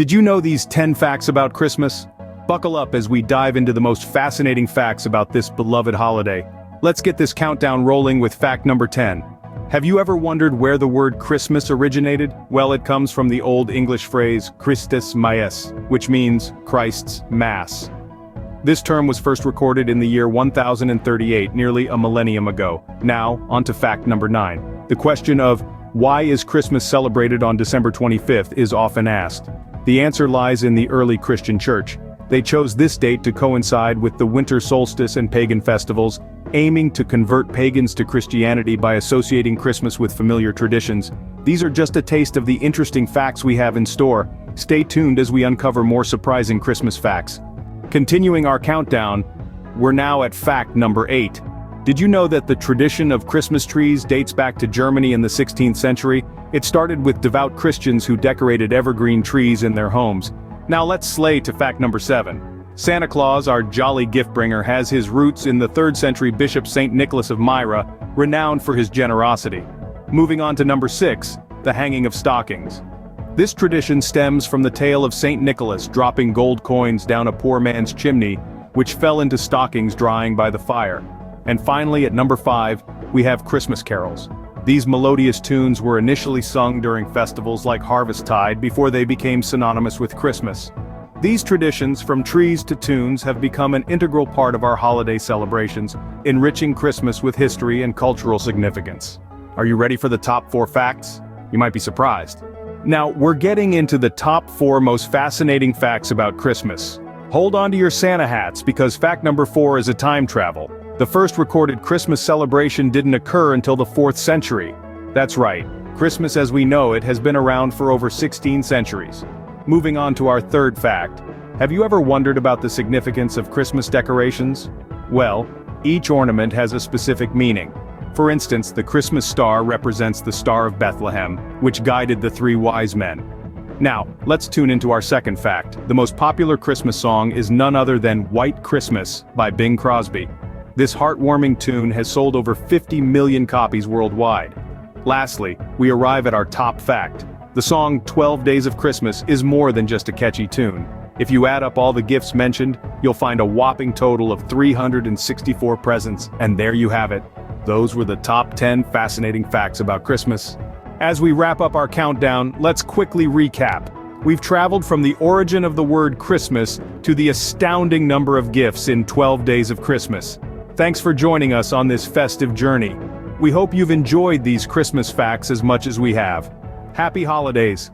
Did you know these 10 facts about Christmas? Buckle up as we dive into the most fascinating facts about this beloved holiday. Let's get this countdown rolling with fact number 10. Have you ever wondered where the word Christmas originated? Well, it comes from the Old English phrase Cristes maesse, which means Christ's Mass. This term was first recorded in the year 1038, nearly a millennium ago. Now, on to fact number 9. The question of, why is Christmas celebrated on December 25th is often asked. The answer lies in the early Christian church. They chose this date to coincide with the winter solstice and pagan festivals, aiming to convert pagans to Christianity by associating Christmas with familiar traditions. These are just a taste of the interesting facts we have in store. Stay tuned as we uncover more surprising Christmas facts. Continuing our countdown, we're now at fact number 8. Did you know that the tradition of Christmas trees dates back to Germany in the 16th century? It started with devout Christians who decorated evergreen trees in their homes. Now let's slay to fact number 7. Santa Claus, our jolly gift-bringer, has his roots in the 3rd century Bishop St. Nicholas of Myra, renowned for his generosity. Moving on to number 6, the hanging of stockings. This tradition stems from the tale of St. Nicholas dropping gold coins down a poor man's chimney, which fell into stockings drying by the fire. And finally, at number 5, we have Christmas carols. These melodious tunes were initially sung during festivals like Harvesttide before they became synonymous with Christmas. These traditions, from trees to tunes, have become an integral part of our holiday celebrations, enriching Christmas with history and cultural significance. Are you ready for the top 4 facts? You might be surprised. Now, we're getting into the top 4 most fascinating facts about Christmas. Hold on to your Santa hats because fact number 4 is a time travel. The first recorded Christmas celebration didn't occur until the 4th century. That's right, Christmas as we know it has been around for over 16 centuries. Moving on to our third fact. Have you ever wondered about the significance of Christmas decorations? Well, each ornament has a specific meaning. For instance, the Christmas star represents the Star of Bethlehem, which guided the 3 wise men. Now, let's tune into our second fact. The most popular Christmas song is none other than White Christmas by Bing Crosby. This heartwarming tune has sold over 50 million copies worldwide. Lastly, we arrive at our top fact. The song 12 Days of Christmas is more than just a catchy tune. If you add up all the gifts mentioned, you'll find a whopping total of 364 presents, and there you have it. Those were the top 10 fascinating facts about Christmas. As we wrap up our countdown, let's quickly recap. We've traveled from the origin of the word Christmas to the astounding number of gifts in 12 Days of Christmas. Thanks for joining us on this festive journey. We hope you've enjoyed these Christmas facts as much as we have. Happy holidays!